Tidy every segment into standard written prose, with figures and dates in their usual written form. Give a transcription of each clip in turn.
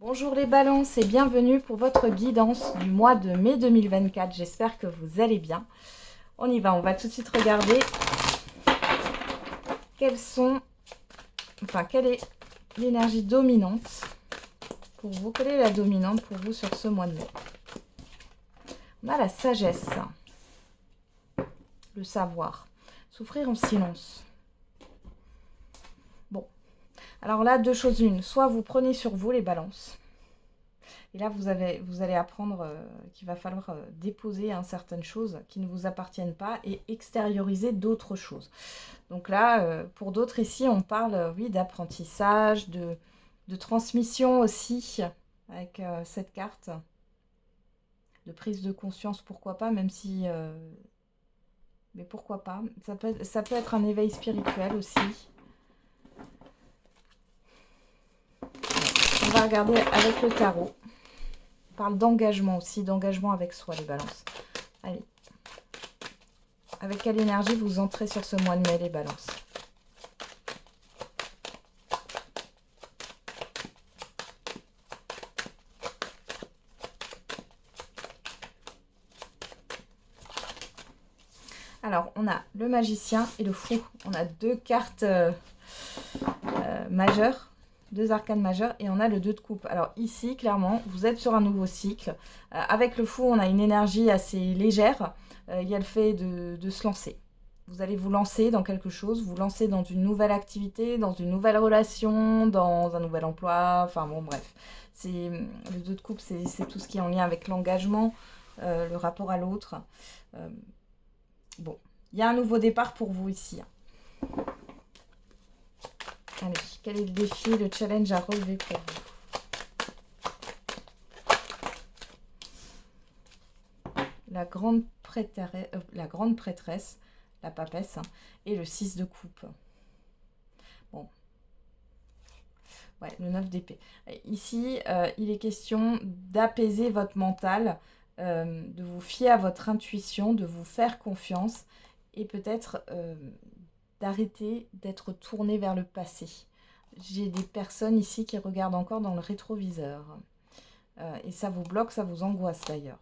Bonjour les balances et bienvenue pour votre guidance du mois de mai 2024. J'espère que vous allez bien. On y va, on va tout de suite regarder quelle est l'énergie dominante pour vous. Quelle est la dominante pour vous sur ce mois de mai? On a la sagesse, le savoir, souffrir en silence. Bon, alors là, deux choses l'une. Soit vous prenez sur vous les balances. Et là, vous allez apprendre qu'il va falloir déposer certaines choses qui ne vous appartiennent pas et extérioriser d'autres choses. Donc là, pour d'autres ici, on parle, oui, d'apprentissage, de transmission aussi, avec cette carte. De prise de conscience, pourquoi pas, même si... mais pourquoi pas. Ça peut être un éveil spirituel aussi. On va regarder avec le tarot. On parle d'engagement aussi, d'engagement avec soi, les balances. Allez. Avec quelle énergie vous entrez sur ce mois de mai, les balances? Alors, on a le magicien et le fou. On a deux cartes majeures. Deux arcanes majeures et on a le 2 de coupe. Alors ici, clairement, vous êtes sur un nouveau cycle. Avec le fou, on a une énergie assez légère. Il y a le fait de se lancer. Vous allez vous lancer dans quelque chose, vous lancer dans une nouvelle activité, dans une nouvelle relation, dans un nouvel emploi. Enfin bon, bref. Le 2 de coupe, c'est tout ce qui est en lien avec l'engagement, le rapport à l'autre. Bon, il y a un nouveau départ pour vous ici. Allez, quel est le défi, le challenge à relever pour vous? La grande prêtresse, la papesse, et le 6 de coupe. Bon. Ouais, le 9 d'épée. Ici, il est question d'apaiser votre mental, de vous fier à votre intuition, de vous faire confiance, et peut-être... d'arrêter d'être tourné vers le passé. J'ai des personnes ici qui regardent encore dans le rétroviseur. Et ça vous bloque, ça vous angoisse d'ailleurs.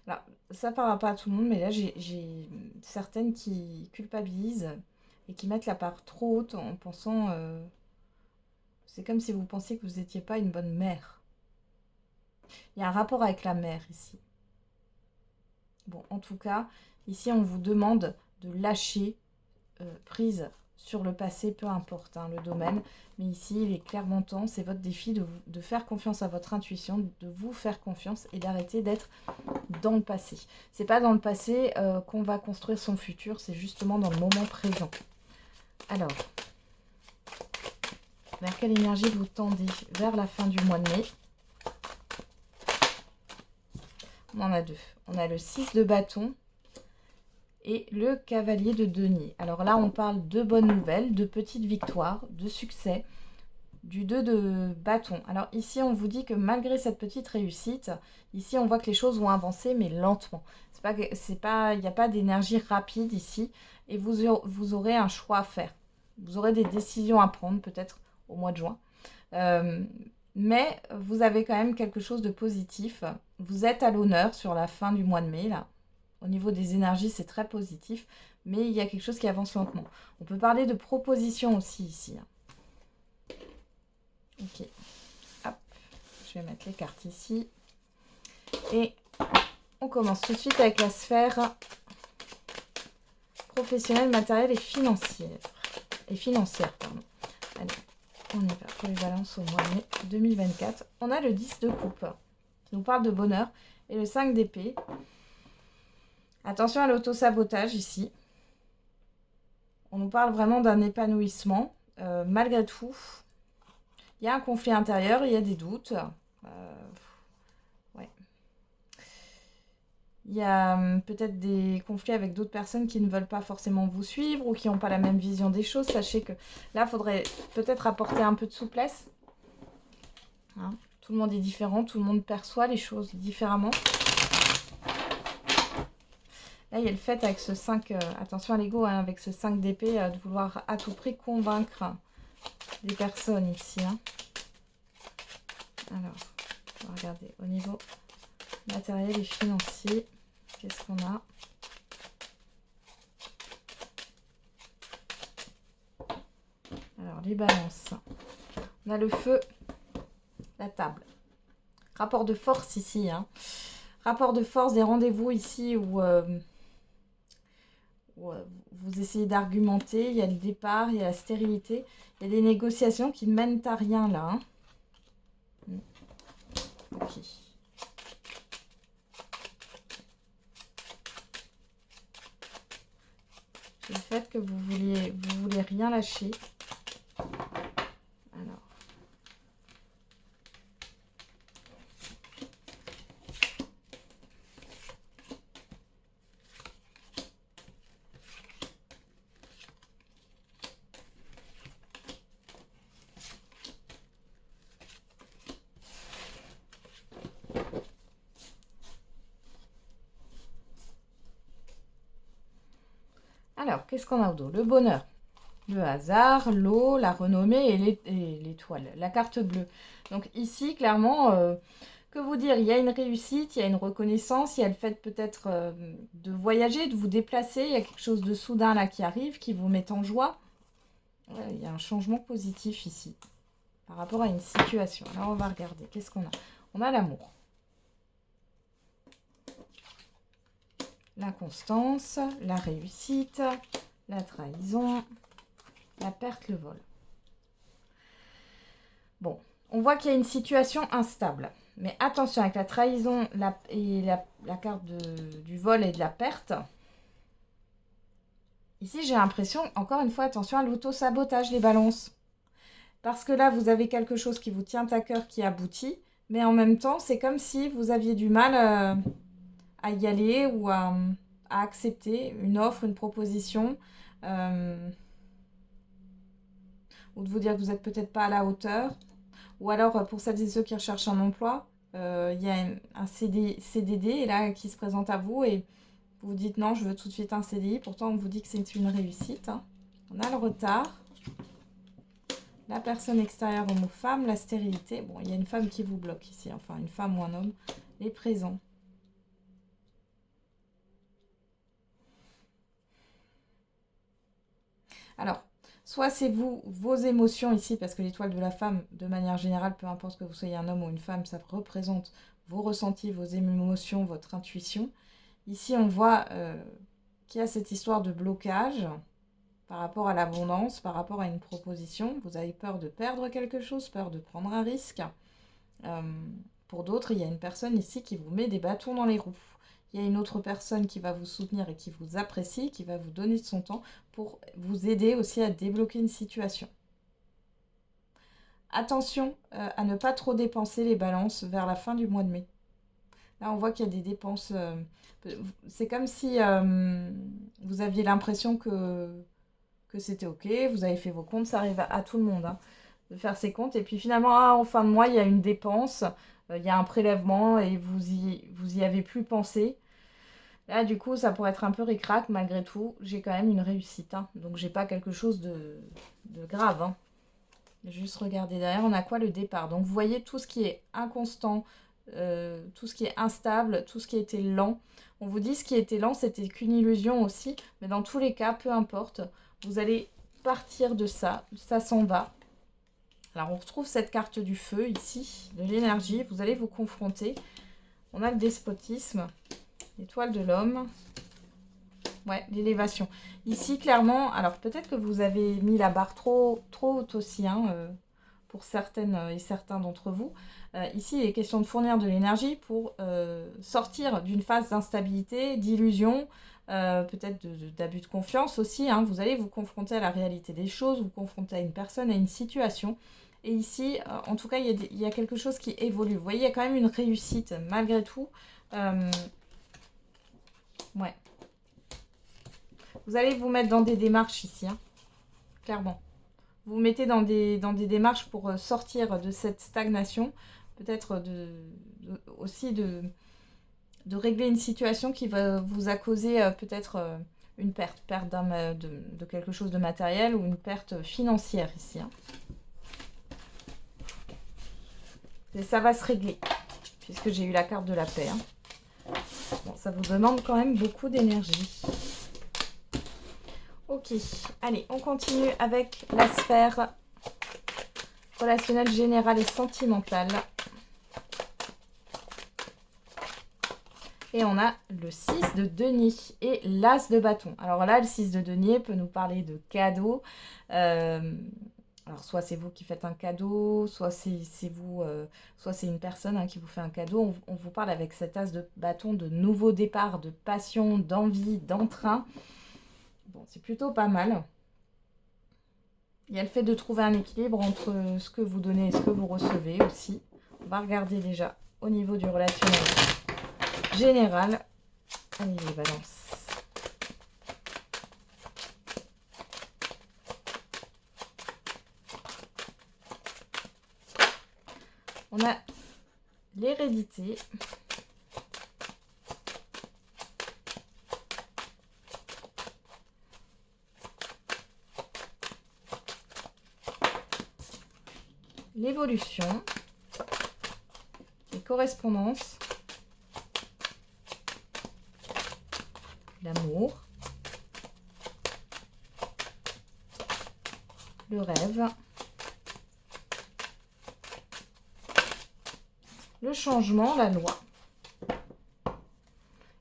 Alors, ça ne parlera pas à tout le monde, mais là, j'ai certaines qui culpabilisent et qui mettent la barre trop haute en pensant... c'est comme si vous pensiez que vous n'étiez pas une bonne mère. Il y a un rapport avec la mère ici. Bon, en tout cas, ici, on vous demande de lâcher prise sur le passé, peu importe le domaine. Mais ici, il est clairement temps, c'est votre défi de faire confiance à votre intuition, de vous faire confiance et d'arrêter d'être dans le passé. C'est pas dans le passé qu'on va construire son futur, c'est justement dans le moment présent. Alors, vers quelle énergie vous tendez vers la fin du mois de mai? On en a deux. On a le 6 de bâton et le cavalier de denier. Alors là, on parle de bonnes nouvelles, de petites victoires, de succès, du 2 de bâton. Alors ici, on vous dit que malgré cette petite réussite, ici, on voit que les choses vont avancer, mais lentement. Il n'y a pas d'énergie rapide ici, et vous aurez un choix à faire. Vous aurez des décisions à prendre, peut-être au mois de juin. Mais vous avez quand même quelque chose de positif. Vous êtes à l'honneur sur la fin du mois de mai, là. Au niveau des énergies, c'est très positif, mais il y a quelque chose qui avance lentement. On peut parler de proposition aussi ici. Ok. Hop. Je vais mettre les cartes ici. Et on commence tout de suite avec la sphère professionnelle, matérielle et financière. Pardon. Allez, on y va pour les balances au mois de mai 2024. On a le 10 de coupe qui nous parle de bonheur et le 5 d'épée. Attention à l'auto-sabotage ici. On nous parle vraiment d'un épanouissement. Malgré tout, il y a un conflit intérieur, il y a des doutes. Ouais. Il y a peut-être des conflits avec d'autres personnes qui ne veulent pas forcément vous suivre ou qui n'ont pas la même vision des choses. Sachez que là, il faudrait peut-être apporter un peu de souplesse. Tout le monde est différent, tout le monde perçoit les choses différemment. Là, il y a le fait avec ce 5, attention à l'ego, avec ce 5 d'épée, de vouloir à tout prix convaincre des personnes ici. Hein. Alors, on va regarder au niveau matériel et financier. Qu'est-ce qu'on a? Alors, les balances. On a le feu, la table. Rapport de force ici. Hein. Rapport de force, des rendez-vous ici où vous essayez d'argumenter. Il y a le départ, il y a la stérilité. Il y a des négociations qui ne mènent à rien là. Hein. Ok. C'est le fait que vous voulez rien lâcher. Alors. Alors, qu'est-ce qu'on a au dos? Le bonheur, le hasard, l'eau, la renommée et l'étoile, la carte bleue. Donc ici, clairement, que vous dire? Il y a une réussite, il y a une reconnaissance, il y a le fait peut-être de voyager, de vous déplacer. Il y a quelque chose de soudain là qui arrive, qui vous met en joie. Ouais, il y a un changement positif ici par rapport à une situation. Alors, on va regarder. Qu'est-ce qu'on a? On a l'amour. L'inconstance, la réussite, la trahison, la perte, le vol. Bon, on voit qu'il y a une situation instable. Mais attention, avec la trahison et la carte du vol et de la perte, ici j'ai l'impression, encore une fois, attention à l'auto-sabotage, les balances. Parce que là, vous avez quelque chose qui vous tient à cœur, qui aboutit, mais en même temps, c'est comme si vous aviez du mal à y aller ou à accepter une offre, une proposition, ou de vous dire que vous n'êtes peut-être pas à la hauteur. Ou alors, pour celles et ceux qui recherchent un emploi, il y a un CDD là, qui se présente à vous et vous vous dites non, je veux tout de suite un CDI. Pourtant, on vous dit que c'est une réussite. Hein. On a le retard. La personne extérieure, homme ou femme. La stérilité. Bon, il y a une femme qui vous bloque ici. Enfin, une femme ou un homme. Les présents. Alors, soit c'est vous, vos émotions ici, parce que l'étoile de la femme, de manière générale, peu importe que vous soyez un homme ou une femme, ça représente vos ressentis, vos émotions, votre intuition. Ici, on voit qu'il y a cette histoire de blocage par rapport à l'abondance, par rapport à une proposition. Vous avez peur de perdre quelque chose, peur de prendre un risque. Pour d'autres, il y a une personne ici qui vous met des bâtons dans les roues. Il y a une autre personne qui va vous soutenir et qui vous apprécie, qui va vous donner de son temps pour vous aider aussi à débloquer une situation. Attention à ne pas trop dépenser les balances vers la fin du mois de mai. Là, on voit qu'il y a des dépenses. C'est comme si vous aviez l'impression que c'était OK, vous avez fait vos comptes, ça arrive à tout le monde hein, de faire ses comptes. Et puis finalement, en fin de mois, il y a une dépense, il y a un prélèvement et vous y avez plus pensé. Là, du coup, ça pourrait être un peu ric-rac. Malgré tout, j'ai quand même une réussite. Hein. Donc, j'ai pas quelque chose de grave. Hein. Juste regarder derrière, on a quoi? Le départ. Donc, vous voyez tout ce qui est inconstant, tout ce qui est instable, tout ce qui était lent. On vous dit ce qui était lent, c'était qu'une illusion aussi. Mais dans tous les cas, peu importe, vous allez partir de ça. Ça s'en va. Alors, on retrouve cette carte du feu ici, de l'énergie. Vous allez vous confronter. On a le despotisme. L'étoile de l'homme. Ouais, l'élévation. Ici, clairement, alors peut-être que vous avez mis la barre trop haute aussi, hein, pour certaines et certains d'entre vous. Ici, il est question de fournir de l'énergie pour sortir d'une phase d'instabilité, d'illusion, peut-être d'abus de confiance aussi. Hein. Vous allez vous confronter à la réalité des choses, vous confronter à une personne, à une situation. Et ici, en tout cas, il y a quelque chose qui évolue. Vous voyez, il y a quand même une réussite, malgré tout. Ouais. Vous allez vous mettre dans des démarches ici, hein, clairement. Vous vous mettez dans des démarches pour sortir de cette stagnation. Peut-être aussi de régler une situation qui vous a causé peut-être une perte de quelque chose de matériel ou une perte financière ici. Hein. Et ça va se régler, puisque j'ai eu la carte de la paix. Hein. Bon, ça vous demande quand même beaucoup d'énergie. Ok, allez, on continue avec la sphère relationnelle, générale et sentimentale. Et on a le 6 de denier et l'as de bâton. Alors là, le 6 de denier peut nous parler de cadeaux. Alors soit c'est vous qui faites un cadeau, soit c'est vous, soit c'est une personne hein, qui vous fait un cadeau. On vous parle avec cet as de bâton de nouveau départ, de passion, d'envie, d'entrain. Bon, c'est plutôt pas mal. Il y a le fait de trouver un équilibre entre ce que vous donnez et ce que vous recevez aussi. On va regarder déjà au niveau du relationnel général. Allez les balances. On a l'hérédité. L'évolution. Les correspondances. L'amour. Le rêve. Le changement, la loi.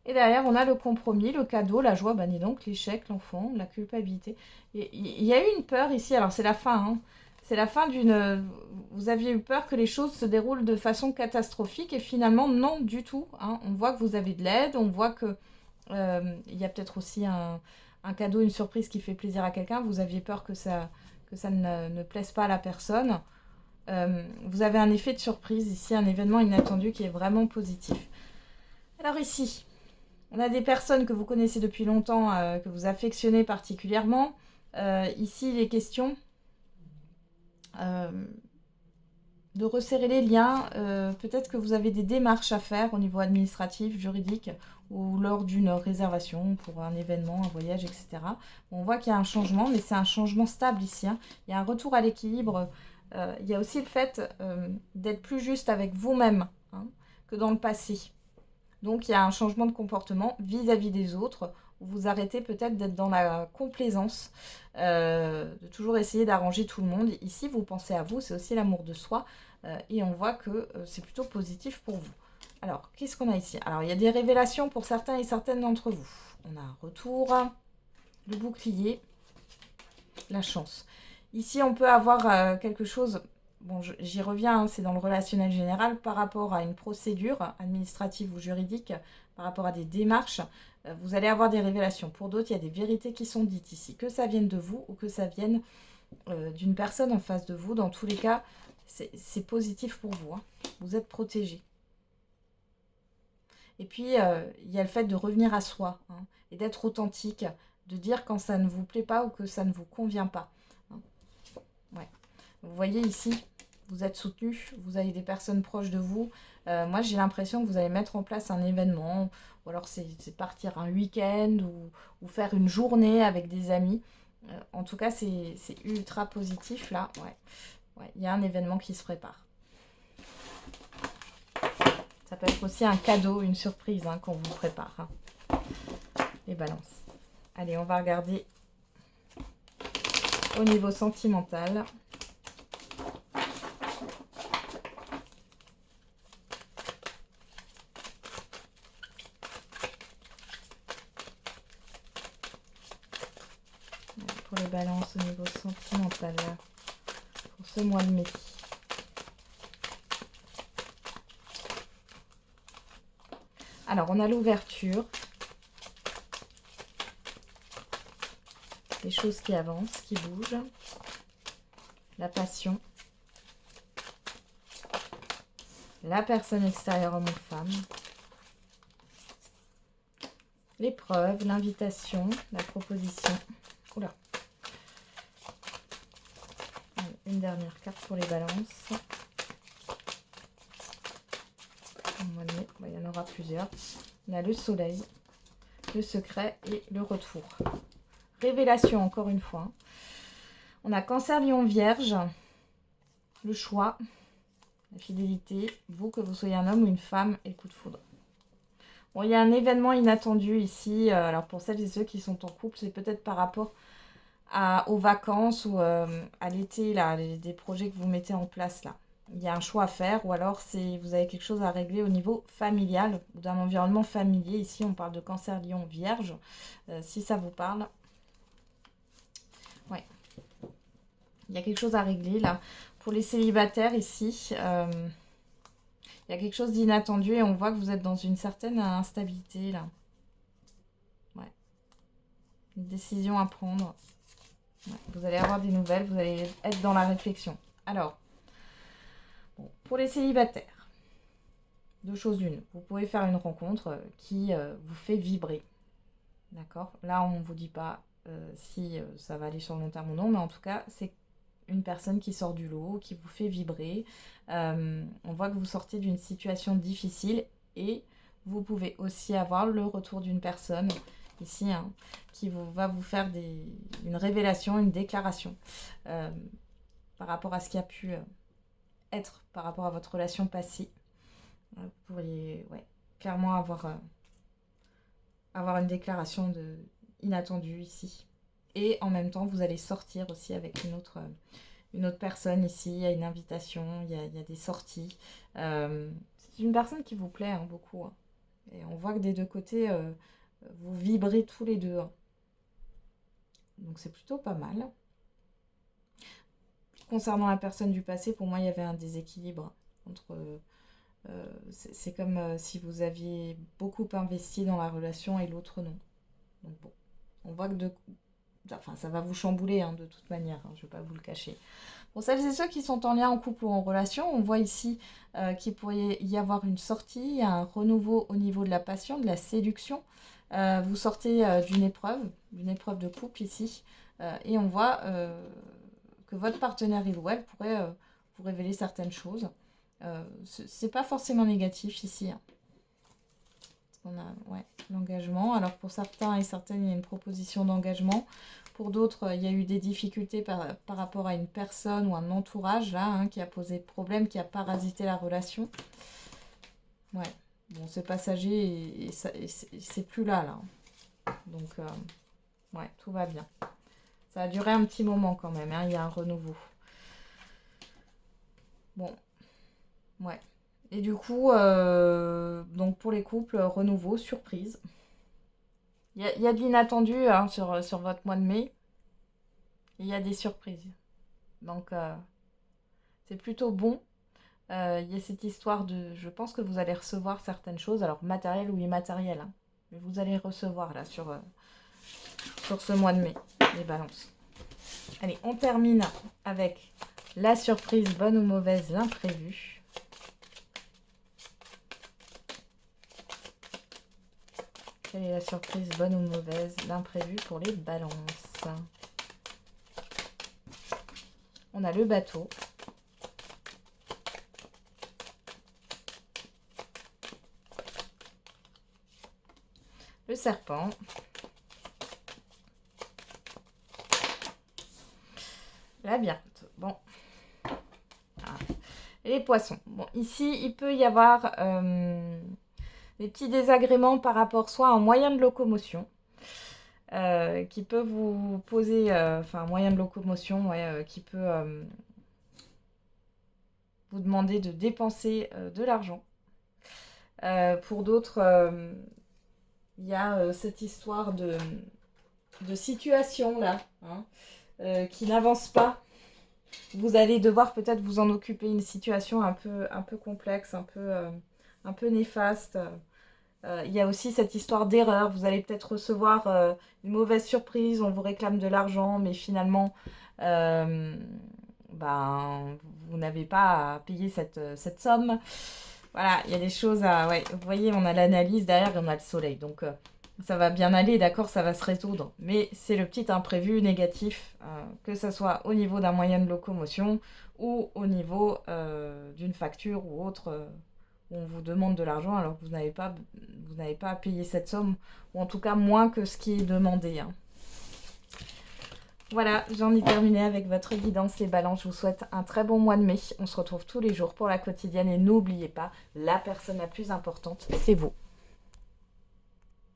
Et derrière, on a le compromis, le cadeau, la joie, ben dis donc, l'échec, l'enfant, la culpabilité. Il y a eu une peur ici, alors c'est la fin, hein. C'est la fin d'une... Vous aviez eu peur que les choses se déroulent de façon catastrophique et finalement, non du tout. Hein. On voit que vous avez de l'aide, on voit que il y a peut-être aussi un cadeau, une surprise qui fait plaisir à quelqu'un. Vous aviez peur que ça ne plaise pas à la personne. Vous avez un effet de surprise ici, un événement inattendu qui est vraiment positif. Alors ici, on a des personnes que vous connaissez depuis longtemps, que vous affectionnez particulièrement. Ici, il est question de resserrer les liens. Peut-être que vous avez des démarches à faire au niveau administratif, juridique, ou lors d'une réservation pour un événement, un voyage, etc. On voit qu'il y a un changement, mais c'est un changement stable ici. Hein. Il y a un retour à l'équilibre. Il y a aussi le fait d'être plus juste avec vous-même hein, que dans le passé. Donc il y a un changement de comportement vis-à-vis des autres. Vous arrêtez peut-être d'être dans la complaisance, de toujours essayer d'arranger tout le monde. Ici, vous pensez à vous, c'est aussi l'amour de soi. Et on voit que c'est plutôt positif pour vous. Alors, qu'est-ce qu'on a ici? Alors, il y a des révélations pour certains et certaines d'entre vous. On a un retour, le bouclier, la chance. Ici, on peut avoir quelque chose... Bon, j'y reviens, hein, c'est dans le relationnel général, par rapport à une procédure administrative ou juridique, par rapport à des démarches, vous allez avoir des révélations. Pour d'autres, il y a des vérités qui sont dites ici, que ça vienne de vous ou que ça vienne d'une personne en face de vous. Dans tous les cas, c'est positif pour vous. Hein. Vous êtes protégé. Et puis, il y a le fait de revenir à soi hein, et d'être authentique, de dire quand ça ne vous plaît pas ou que ça ne vous convient pas. Hein. Ouais. Vous voyez ici, vous êtes soutenu, vous avez des personnes proches de vous. Moi, j'ai l'impression que vous allez mettre en place un événement, ou alors c'est partir un week-end ou faire une journée avec des amis. En tout cas, c'est ultra positif là. Ouais. Ouais, il y a un événement qui se prépare. Ça peut être aussi un cadeau, une surprise hein, qu'on vous prépare. Hein. Les balances. Allez, on va regarder au niveau sentimental. Pour les balances au niveau sentimental pour ce mois de mai. Alors, on a l'ouverture, les choses qui avancent, qui bougent, la passion, la personne extérieure homme ou femme, l'épreuve, l'invitation, la proposition. Oula. Une dernière carte pour les balances. Il y en aura plusieurs. On a le soleil, le secret et le retour. Révélation encore une fois. On a Cancer, Lion, Vierge, le choix, La fidélité, vous, que vous soyez un homme ou une femme, et le coup de foudre. Bon, il y a un événement inattendu ici. Alors pour celles et ceux qui sont en couple, c'est peut-être par rapport aux vacances ou à l'été, là, des projets que vous mettez en place là. Il y a un choix à faire ou alors vous avez quelque chose à régler au niveau familial ou d'un environnement familier. Ici, on parle de cancer, lion, vierge. Si ça vous parle. Ouais. Il y a quelque chose à régler là. Pour les célibataires ici, il y a quelque chose d'inattendu et on voit que vous êtes dans une certaine instabilité là. Ouais. Une décision à prendre. Ouais. Vous allez avoir des nouvelles, vous allez être dans la réflexion. Alors, bon, pour les célibataires, deux choses l'une. Vous pouvez faire une rencontre qui vous fait vibrer. D'accord? Là, on ne vous dit pas si ça va aller sur le long terme ou non, mais en tout cas, c'est une personne qui sort du lot, qui vous fait vibrer. On voit que vous sortez d'une situation difficile et vous pouvez aussi avoir le retour d'une personne ici hein, qui va vous faire une révélation, une déclaration par rapport à ce qui a pu être par rapport à votre relation passée. Vous pourriez clairement avoir une déclaration inattendue ici. Et en même temps, vous allez sortir aussi avec une autre personne ici. Il y a une invitation, il y a des sorties. C'est une personne qui vous plaît hein, beaucoup. Hein. Et on voit que des deux côtés, vous vibrez tous les deux. Hein. Donc c'est plutôt pas mal. Concernant la personne du passé, pour moi, il y avait un déséquilibre entre... c'est comme si vous aviez beaucoup investi dans la relation et l'autre non. Donc bon, on voit que ça va vous chambouler hein, de toute manière, hein, je ne vais pas vous le cacher. Pour celles et ceux qui sont en lien en couple ou en relation, on voit ici qu'il pourrait y avoir une sortie, un renouveau au niveau de la passion, de la séduction. Vous sortez d'une épreuve de couple ici, et on voit que votre partenaire il ou elle pourrait vous révéler certaines choses. C'est pas forcément négatif ici. Hein. On a l'engagement. Alors pour certains et certaines, il y a une proposition d'engagement. Pour d'autres, il y a eu des difficultés par rapport à une personne ou un entourage là, hein, qui a posé problème, qui a parasité la relation. Ouais, bon, c'est passager et c'est plus là. Donc, ouais, tout va bien. Ça a duré un petit moment quand même, hein, il y a un renouveau. Bon, ouais. Et du coup, donc pour les couples, renouveau, surprise. Il y a de l'inattendu hein, sur votre mois de mai. Il y a des surprises. Donc, c'est plutôt bon. Il y a cette histoire de... Je pense que vous allez recevoir certaines choses, alors matérielles ou immatérielles. Hein, mais vous allez recevoir là sur ce mois de mai, les balances. Allez, on termine avec la surprise, bonne ou mauvaise, l'imprévu. Quelle est la surprise, bonne ou mauvaise, l'imprévu pour les balances? On a le bateau. Le serpent. Labyrinthe. Bon. Ah. Et les poissons. Bon, ici, il peut y avoir des petits désagréments par rapport soit à un moyen de locomotion qui peut vous poser... Enfin, un moyen de locomotion qui peut vous demander de dépenser de l'argent. Pour d'autres, il y a cette histoire de situation là, hein, qui n'avance pas. Vous allez devoir peut-être vous en occuper, une situation un peu complexe, un peu néfaste. Il y a aussi cette histoire d'erreur. Vous allez peut-être recevoir une mauvaise surprise, on vous réclame de l'argent, mais finalement, vous n'avez pas à payer cette somme. Voilà, il y a des choses à... Ouais, vous voyez, on a l'analyse derrière et on a le soleil. Donc, ça va bien aller, d'accord, ça va se résoudre. Mais c'est le petit imprévu négatif, que ce soit au niveau d'un moyen de locomotion ou au niveau d'une facture ou autre, où on vous demande de l'argent alors que vous n'avez pas à payer cette somme, ou en tout cas moins que ce qui est demandé. Hein. Voilà, j'en ai terminé avec votre guidance les balances. Je vous souhaite un très bon mois de mai. On se retrouve tous les jours pour la quotidienne et n'oubliez pas, la personne la plus importante, c'est vous.